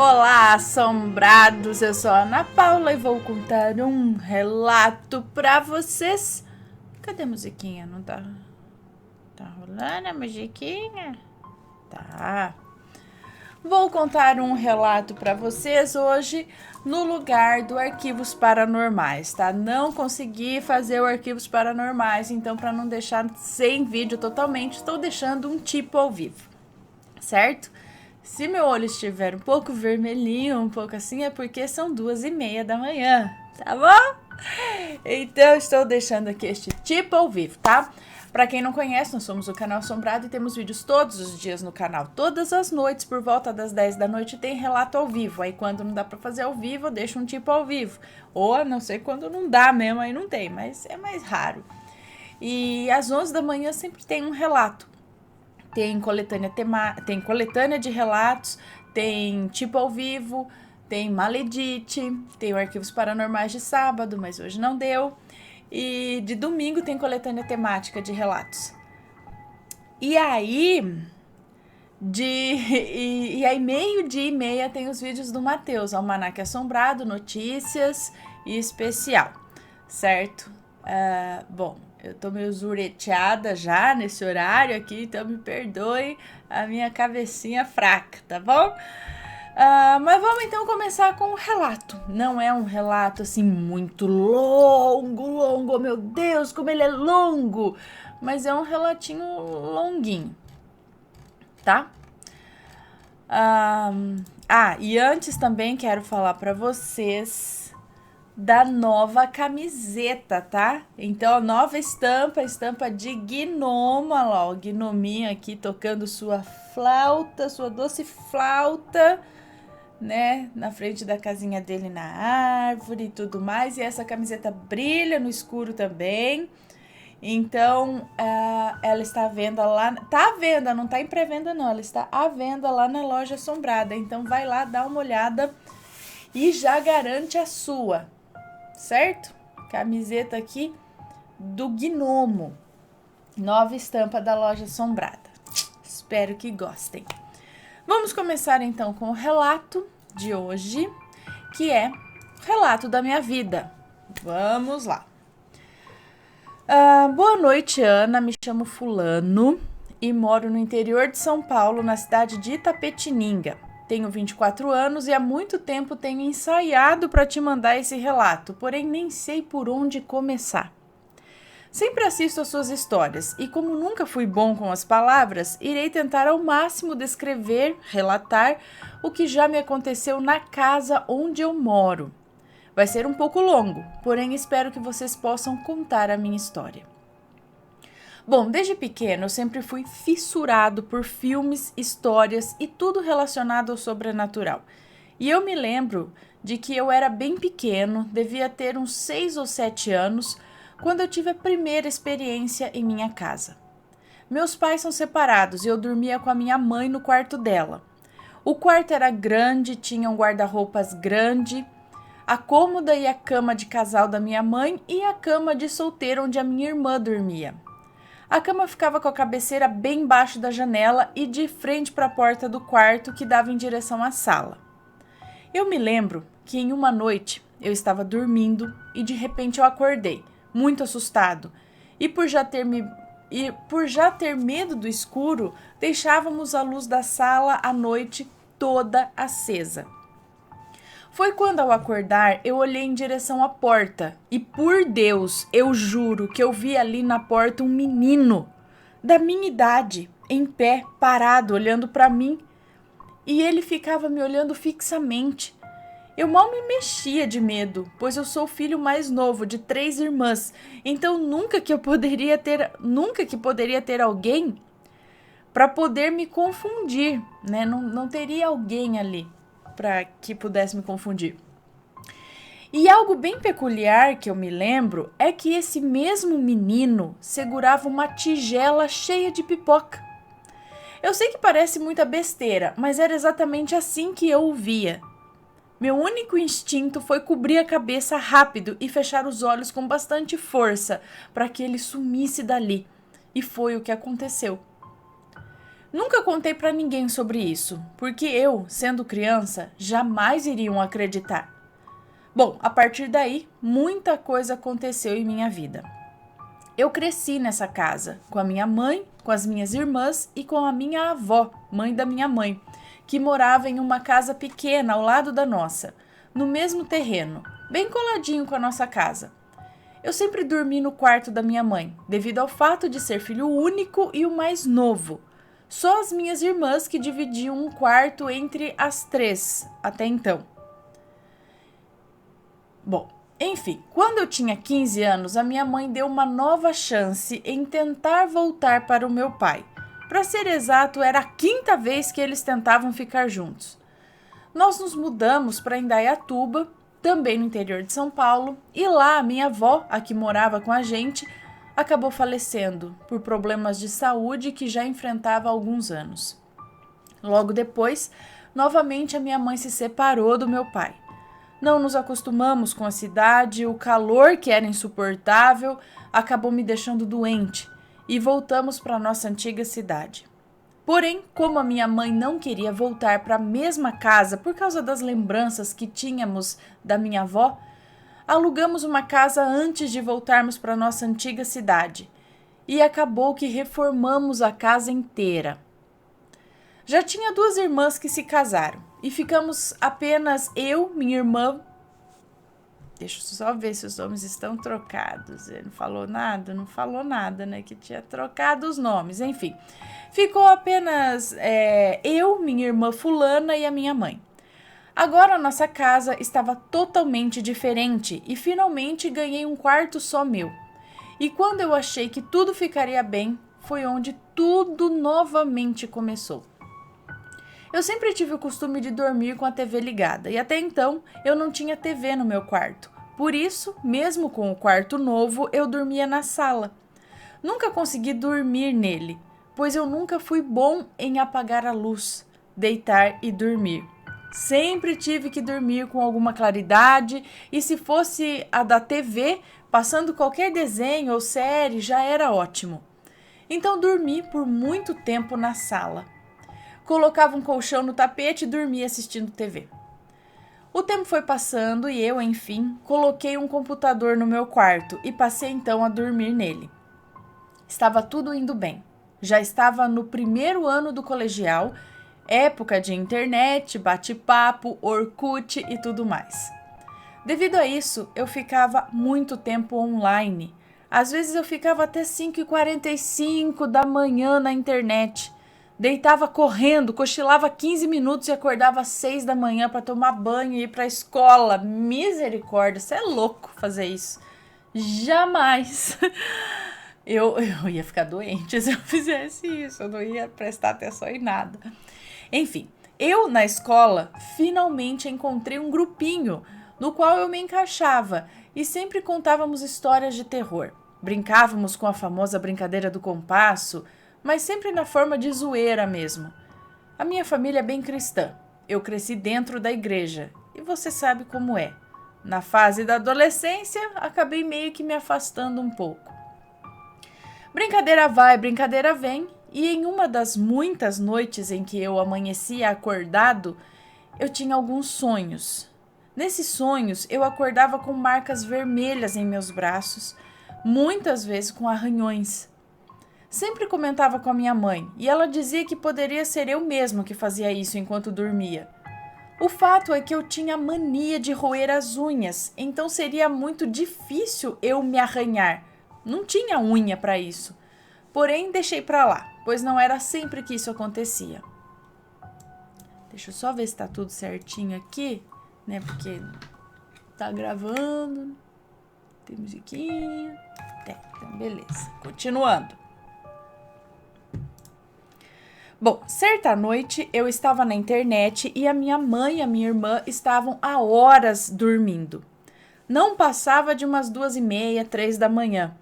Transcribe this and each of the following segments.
Olá, assombrados! Eu sou a Ana Paula e vou contar um relato pra vocês. Cadê a musiquinha? Não tá? Tá rolando a musiquinha? Tá. Vou contar um relato pra vocês hoje no lugar do Arquivos Paranormais, tá? Não consegui fazer o Arquivos Paranormais, então pra não deixar sem vídeo totalmente, estou deixando um tipo ao vivo, certo? Se meu olho estiver um pouco vermelhinho, um pouco assim, é porque são 2:30 da manhã, tá bom? Então, estou deixando aqui este tipo ao vivo, tá? Pra quem não conhece, nós somos o Canal Assombrado e temos vídeos todos os dias no canal. Todas as noites, por volta das 10 da noite, tem relato ao vivo. Aí, quando não dá pra fazer ao vivo, eu deixo um tipo ao vivo. Ou, a não sei quando não dá mesmo, aí não tem, mas é mais raro. E às 11 da manhã sempre tem um relato. Tem coletânea de relatos, tem tipo ao vivo, tem Maledite, tem o Arquivos Paranormais de sábado, mas hoje não deu. E de domingo tem coletânea temática de relatos. E aí, meio-dia e meia tem os vídeos do Matheus, Almanaque Assombrado, notícias e especial, certo? Bom, eu tô meio zureteada já nesse horário aqui, então me perdoe a minha cabecinha fraca, tá bom? Mas vamos então começar com um relato. Não é um relato assim muito longo, meu Deus, como ele é longo! Mas é um relatinho longuinho, tá? E antes também quero falar pra vocês da nova camiseta, tá? Então, a nova estampa de gnomo, olha lá, o gnominho aqui tocando sua flauta, sua doce flauta, né? Na frente da casinha dele na árvore e tudo mais. E essa camiseta brilha no escuro também. Então, ela está à venda lá. Tá à venda, não tá em pré-venda, não. Ela está à venda lá na Loja Assombrada. Então, vai lá, dá uma olhada e já garante a sua, certo? Camiseta aqui do gnomo. Nova estampa da Loja Assombrada. Espero que gostem. Vamos começar então com o relato de hoje, que é o relato da minha vida. Vamos lá. Boa noite, Ana. Me chamo Fulano e moro no interior de São Paulo, na cidade de Itapetininga. Tenho 24 anos e há muito tempo tenho ensaiado para te mandar esse relato, porém nem sei por onde começar. Sempre assisto às suas histórias e, como nunca fui bom com as palavras, irei tentar ao máximo descrever, relatar o que já me aconteceu na casa onde eu moro. Vai ser um pouco longo, porém espero que vocês possam contar a minha história. Bom, desde pequeno eu sempre fui fissurado por filmes, histórias e tudo relacionado ao sobrenatural. E eu me lembro de que eu era bem pequeno, devia ter uns 6 ou 7 anos, quando eu tive a primeira experiência em minha casa. Meus pais são separados e eu dormia com a minha mãe no quarto dela. O quarto era grande, tinha um guarda-roupas grande, a cômoda e a cama de casal da minha mãe e a cama de solteiro onde a minha irmã dormia. A cama ficava com a cabeceira bem embaixo da janela e de frente para a porta do quarto que dava em direção à sala. Eu me lembro que em uma noite eu estava dormindo e de repente eu acordei, muito assustado, e por já ter medo do escuro, deixávamos a luz da sala à noite toda acesa. Foi quando, ao acordar, eu olhei em direção à porta e, por Deus, eu juro que eu vi ali na porta um menino da minha idade, em pé, parado, olhando para mim. E ele ficava me olhando fixamente. Eu mal me mexia de medo, pois eu sou o filho mais novo de 3 irmãs, então nunca que poderia ter alguém para poder me confundir, né? Não teria alguém ali para que pudesse me confundir. E algo bem peculiar que eu me lembro é que esse mesmo menino segurava uma tigela cheia de pipoca. Eu sei que parece muita besteira, mas era exatamente assim que eu o via. Meu único instinto foi cobrir a cabeça rápido e fechar os olhos com bastante força para que ele sumisse dali. E foi o que aconteceu. Nunca contei para ninguém sobre isso, porque eu, sendo criança, jamais iriam acreditar. Bom, a partir daí, muita coisa aconteceu em minha vida. Eu cresci nessa casa, com a minha mãe, com as minhas irmãs e com a minha avó, mãe da minha mãe, que morava em uma casa pequena ao lado da nossa, no mesmo terreno, bem coladinho com a nossa casa. Eu sempre dormi no quarto da minha mãe, devido ao fato de ser filho único e o mais novo. Só as minhas irmãs que dividiam um quarto entre as três, até então. Bom, enfim, quando eu tinha 15 anos, a minha mãe deu uma nova chance em tentar voltar para o meu pai. Para ser exato, era a 5ª vez que eles tentavam ficar juntos. Nós nos mudamos para Indaiatuba, também no interior de São Paulo, e lá a minha avó, a que morava com a gente, acabou falecendo por problemas de saúde que já enfrentava há alguns anos. Logo depois, novamente a minha mãe se separou do meu pai. Não nos acostumamos com a cidade, o calor que era insuportável acabou me deixando doente e voltamos para nossa antiga cidade. Porém, como a minha mãe não queria voltar para a mesma casa por causa das lembranças que tínhamos da minha avó, alugamos uma casa antes de voltarmos para nossa antiga cidade e acabou que reformamos a casa inteira. Já tinha 2 irmãs que se casaram e ficamos apenas eu, minha irmã. Deixa eu só ver se os nomes estão trocados. Ele não falou nada? Não falou nada, né? Que tinha trocado os nomes. Enfim, ficou apenas eu, minha irmã fulana e a minha mãe. Agora a nossa casa estava totalmente diferente e finalmente ganhei um quarto só meu. E quando eu achei que tudo ficaria bem, foi onde tudo novamente começou. Eu sempre tive o costume de dormir com a TV ligada e até então eu não tinha TV no meu quarto. Por isso, mesmo com o quarto novo, eu dormia na sala. Nunca consegui dormir nele, pois eu nunca fui bom em apagar a luz, deitar e dormir. Sempre tive que dormir com alguma claridade e se fosse a da TV, passando qualquer desenho ou série, já era ótimo. Então dormi por muito tempo na sala. Colocava um colchão no tapete e dormia assistindo TV. O tempo foi passando e eu, enfim, coloquei um computador no meu quarto e passei então a dormir nele. Estava tudo indo bem. Já estava no 1º ano do colegial, época de internet, bate-papo, Orkut e tudo mais. Devido a isso, eu ficava muito tempo online. Às vezes eu ficava até 5h45 da manhã na internet. Deitava correndo, cochilava 15 minutos e acordava às 6 da manhã para tomar banho e ir para a escola. Misericórdia, você é louco fazer isso. Jamais. Eu ia ficar doente se eu fizesse isso, eu não ia prestar atenção em nada. Enfim, eu na escola finalmente encontrei um grupinho no qual eu me encaixava e sempre contávamos histórias de terror. Brincávamos com a famosa brincadeira do compasso, mas sempre na forma de zoeira mesmo. A minha família é bem cristã. Eu cresci dentro da igreja e você sabe como é. Na fase da adolescência, acabei meio que me afastando um pouco. Brincadeira vai, brincadeira vem, e em uma das muitas noites em que eu amanhecia acordado, eu tinha alguns sonhos. Nesses sonhos, eu acordava com marcas vermelhas em meus braços, muitas vezes com arranhões. Sempre comentava com a minha mãe e ela dizia que poderia ser eu mesma que fazia isso enquanto dormia. O fato é que eu tinha mania de roer as unhas, então seria muito difícil eu me arranhar. Não tinha unha para isso. Porém, deixei para lá, pois não era sempre que isso acontecia. Deixa eu só ver se tá tudo certinho aqui, né? Porque tá gravando, tem musiquinha. Então beleza. Continuando. Bom, certa noite eu estava na internet e a minha mãe e a minha irmã estavam há horas dormindo. Não passava de umas 2h30, 3 da manhã.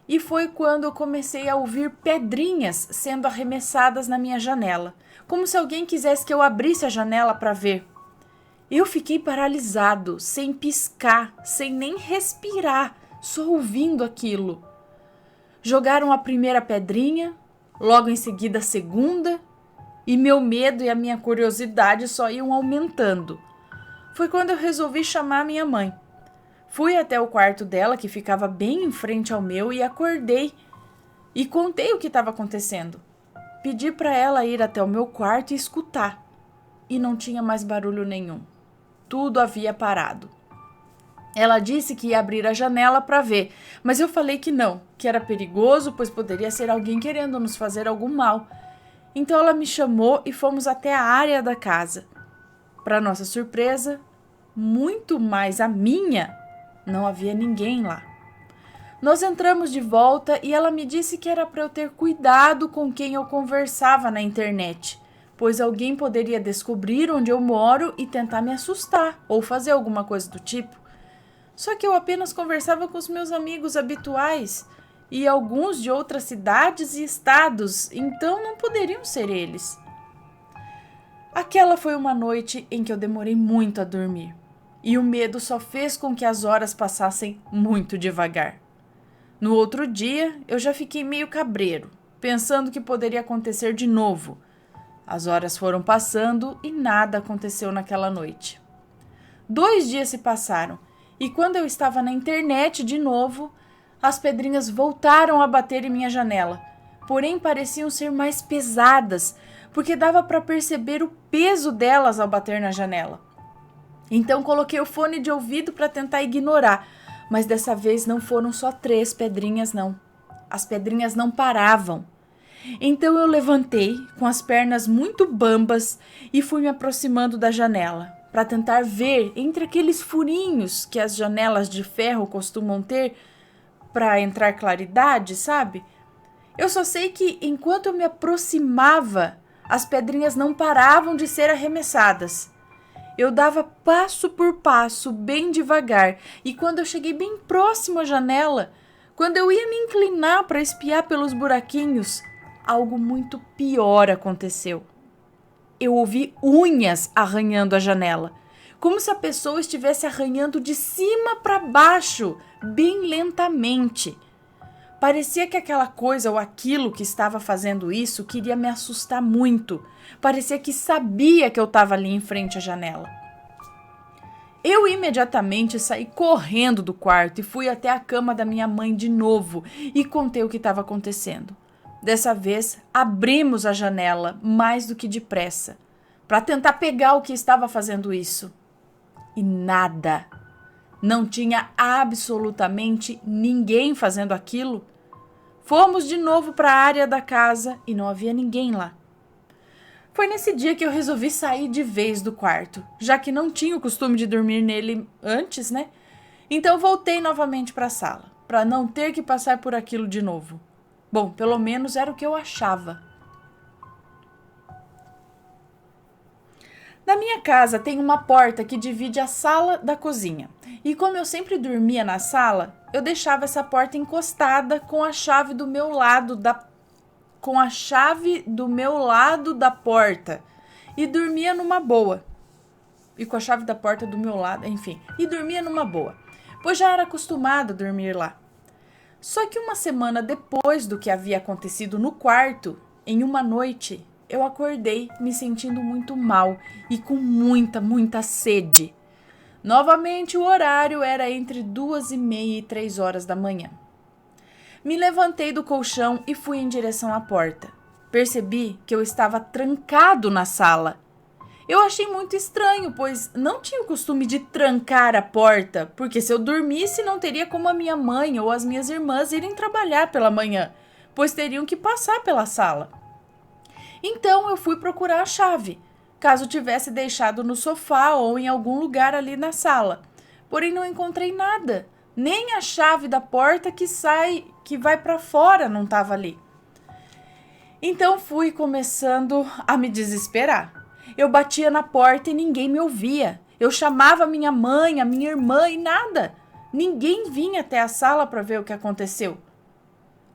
E foi quando eu comecei a ouvir pedrinhas sendo arremessadas na minha janela, como se alguém quisesse que eu abrisse a janela para ver. Eu fiquei paralisado, sem piscar, sem nem respirar, só ouvindo aquilo. Jogaram a primeira pedrinha, logo em seguida a segunda, e meu medo e a minha curiosidade só iam aumentando. Foi quando eu resolvi chamar minha mãe. Fui até o quarto dela, que ficava bem em frente ao meu, e acordei e contei o que estava acontecendo. Pedi para ela ir até o meu quarto e escutar. E não tinha mais barulho nenhum. Tudo havia parado. Ela disse que ia abrir a janela para ver, mas eu falei que não, que era perigoso, pois poderia ser alguém querendo nos fazer algum mal. Então ela me chamou e fomos até a área da casa. Para nossa surpresa, muito mais a minha, não havia ninguém lá. Nós entramos de volta e ela me disse que era para eu ter cuidado com quem eu conversava na internet, pois alguém poderia descobrir onde eu moro e tentar me assustar ou fazer alguma coisa do tipo. Só que eu apenas conversava com os meus amigos habituais e alguns de outras cidades e estados, então não poderiam ser eles. Aquela foi uma noite em que eu demorei muito a dormir e o medo só fez com que as horas passassem muito devagar. No outro dia, eu já fiquei meio cabreiro, pensando que poderia acontecer de novo. As horas foram passando e nada aconteceu naquela noite. 2 dias se passaram e quando eu estava na internet de novo, as pedrinhas voltaram a bater em minha janela, porém pareciam ser mais pesadas, porque dava para perceber o peso delas ao bater na janela. Então coloquei o fone de ouvido para tentar ignorar, mas dessa vez não foram só 3 pedrinhas, não. As pedrinhas não paravam. Então eu levantei com as pernas muito bambas e fui me aproximando da janela, para tentar ver entre aqueles furinhos que as janelas de ferro costumam ter para entrar claridade, sabe? Eu só sei que enquanto eu me aproximava, as pedrinhas não paravam de ser arremessadas. Eu dava passo por passo, bem devagar, e quando eu cheguei bem próximo à janela, quando eu ia me inclinar para espiar pelos buraquinhos, algo muito pior aconteceu. Eu ouvi unhas arranhando a janela, como se a pessoa estivesse arranhando de cima para baixo, bem lentamente. Parecia que aquela coisa ou aquilo que estava fazendo isso queria me assustar muito. Parecia que sabia que eu estava ali em frente à janela. Eu imediatamente saí correndo do quarto e fui até a cama da minha mãe de novo e contei o que estava acontecendo. Dessa vez, abrimos a janela mais do que depressa, para tentar pegar o que estava fazendo isso. E nada. Não tinha absolutamente ninguém fazendo aquilo. Fomos de novo para a área da casa e não havia ninguém lá. Foi nesse dia que eu resolvi sair de vez do quarto, já que não tinha o costume de dormir nele antes, né? Então voltei novamente para a sala, para não ter que passar por aquilo de novo. Bom, pelo menos era o que eu achava. Na minha casa tem uma porta que divide a sala da cozinha. E como eu sempre dormia na sala, eu deixava essa porta encostada com a chave do meu lado da porta e dormia numa boa. E com a chave da porta do meu lado, enfim, e dormia numa boa, pois já era acostumada a dormir lá. Só que uma semana depois do que havia acontecido no quarto, em uma noite, eu acordei me sentindo muito mal e com muita sede. Novamente o horário era entre 2h30 e 3 horas da manhã. Me levantei do colchão e fui em direção à porta. Percebi que eu estava trancado na sala. Eu achei muito estranho, pois não tinha o costume de trancar a porta, porque se eu dormisse não teria como a minha mãe ou as minhas irmãs irem trabalhar pela manhã, pois teriam que passar pela sala. Então eu fui procurar a chave, caso tivesse deixado no sofá ou em algum lugar ali na sala. Porém não encontrei nada, nem a chave da porta que vai para fora não estava ali. Então fui começando a me desesperar. Eu batia na porta e ninguém me ouvia. Eu chamava minha mãe, a minha irmã e nada. Ninguém vinha até a sala para ver o que aconteceu.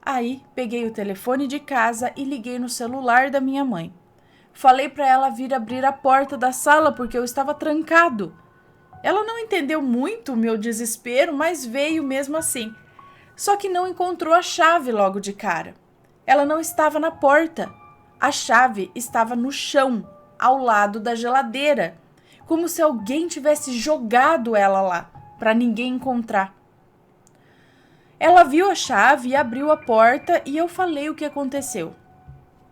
Aí peguei o telefone de casa e liguei no celular da minha mãe. Falei para ela vir abrir a porta da sala porque eu estava trancado. Ela não entendeu muito o meu desespero, mas veio mesmo assim. Só que não encontrou a chave logo de cara. Ela não estava na porta. A chave estava no chão, ao lado da geladeira, como se alguém tivesse jogado ela lá, para ninguém encontrar. Ela viu a chave e abriu a porta e eu falei o que aconteceu.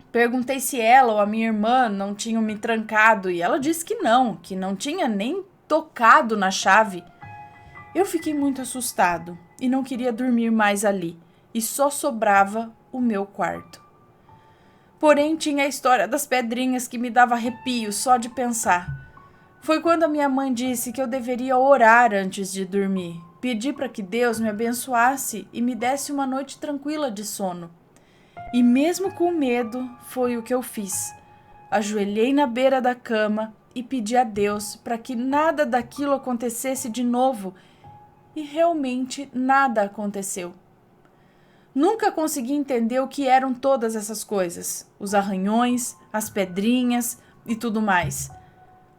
Perguntei se ela ou a minha irmã não tinham me trancado e ela disse que não tinha nem tocado na chave. Eu fiquei muito assustado e não queria dormir mais ali, e só sobrava o meu quarto. Porém, tinha a história das pedrinhas que me dava arrepio só de pensar. Foi quando a minha mãe disse que eu deveria orar antes de dormir. Pedi para que Deus me abençoasse e me desse uma noite tranquila de sono. E mesmo com medo, foi o que eu fiz. Ajoelhei na beira da cama e pedi a Deus para que nada daquilo acontecesse de novo. E realmente nada aconteceu. Nunca consegui entender o que eram todas essas coisas, os arranhões, as pedrinhas e tudo mais.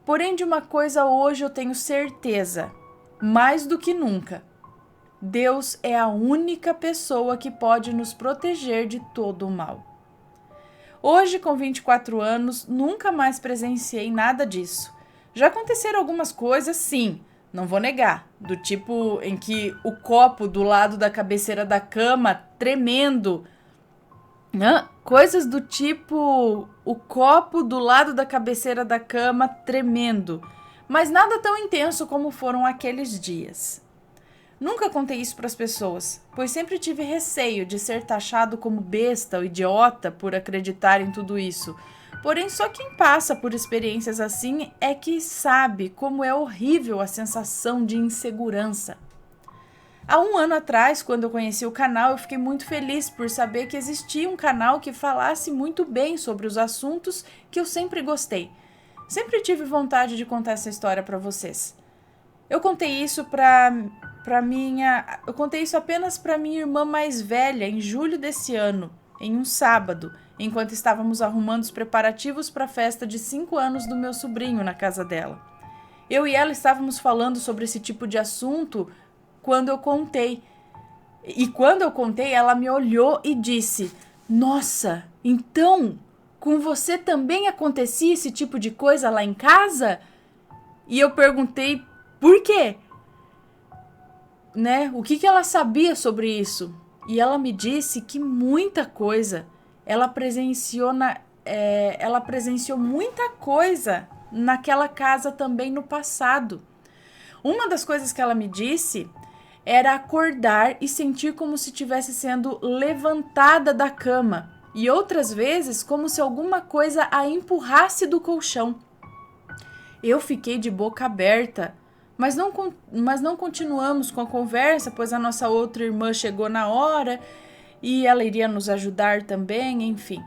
Porém, de uma coisa hoje eu tenho certeza, mais do que nunca. Deus é a única pessoa que pode nos proteger de todo o mal. Hoje, com 24 anos, nunca mais presenciei nada disso. Já aconteceram algumas coisas, sim, não vou negar, do tipo em que o copo do lado da cabeceira da cama tremendo. Coisas do tipo o copo do lado da cabeceira da cama tremendo. Mas nada tão intenso como foram aqueles dias. Nunca contei isso para as pessoas, pois sempre tive receio de ser taxado como besta ou idiota por acreditar em tudo isso. Porém, só quem passa por experiências assim é que sabe como é horrível a sensação de insegurança. Há um ano atrás, quando eu conheci o canal, eu fiquei muito feliz por saber que existia um canal que falasse muito bem sobre os assuntos que eu sempre gostei. Sempre tive vontade de contar essa história para vocês. Eu contei isso apenas para minha irmã mais velha em julho desse ano, em um sábado, enquanto estávamos arrumando os preparativos para a festa de 5 anos do meu sobrinho na casa dela. Eu e ela estávamos falando sobre esse tipo de assunto quando eu contei. E quando eu contei, ela me olhou e disse: "Nossa, então com você também acontecia esse tipo de coisa lá em casa?" E eu perguntei por quê? O que ela sabia sobre isso? E ela me disse que muita coisa. Ela presenciou muita coisa naquela casa também no passado. Uma das coisas que ela me disse era acordar e sentir como se estivesse sendo levantada da cama. E outras vezes como se alguma coisa a empurrasse do colchão. Eu fiquei de boca aberta. Mas não continuamos com a conversa, pois a nossa outra irmã chegou na hora e ela iria nos ajudar também, enfim.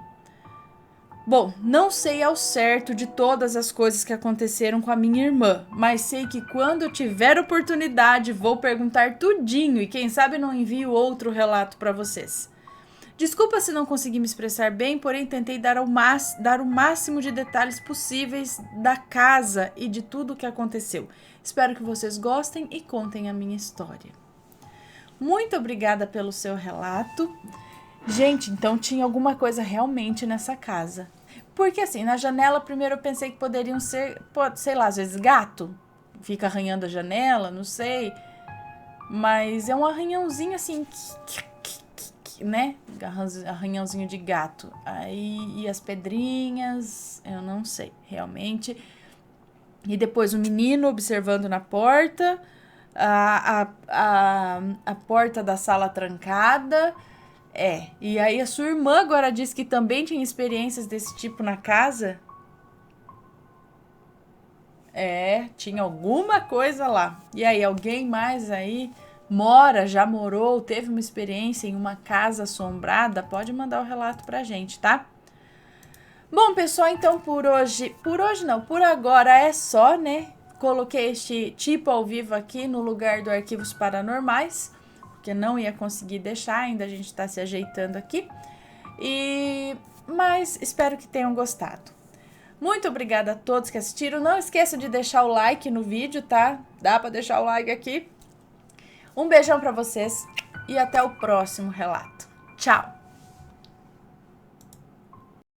Bom, não sei ao certo de todas as coisas que aconteceram com a minha irmã, mas sei que quando eu tiver oportunidade vou perguntar tudinho e quem sabe não envio outro relato para vocês. Desculpa se não consegui me expressar bem, porém tentei dar o máximo de detalhes possíveis da casa e de tudo o que aconteceu. Espero que vocês gostem e contem a minha história. Muito obrigada pelo seu relato. Gente, então tinha alguma coisa realmente nessa casa. Porque assim, na janela primeiro eu pensei que poderiam ser, sei lá, às vezes gato. Fica arranhando a janela, não sei. Mas é um arranhãozinho assim, né? Arranhãozinho de gato. Aí, e as pedrinhas, eu não sei, realmente. E depois o menino observando na porta, a porta da sala trancada. E aí a sua irmã agora disse que também tinha experiências desse tipo na casa. Tinha alguma coisa lá. E aí, alguém mais aí já morou, teve uma experiência em uma casa assombrada? Pode mandar o relato pra gente, tá? Bom, pessoal, então por agora é só, né? Coloquei este tipo ao vivo aqui no lugar do Arquivos Paranormais, porque não ia conseguir deixar, ainda a gente tá se ajeitando aqui. Mas espero que tenham gostado. Muito obrigada a todos que assistiram. Não esqueça de deixar o like no vídeo, tá? Dá pra deixar o like aqui. Um beijão pra vocês e até o próximo relato. Tchau!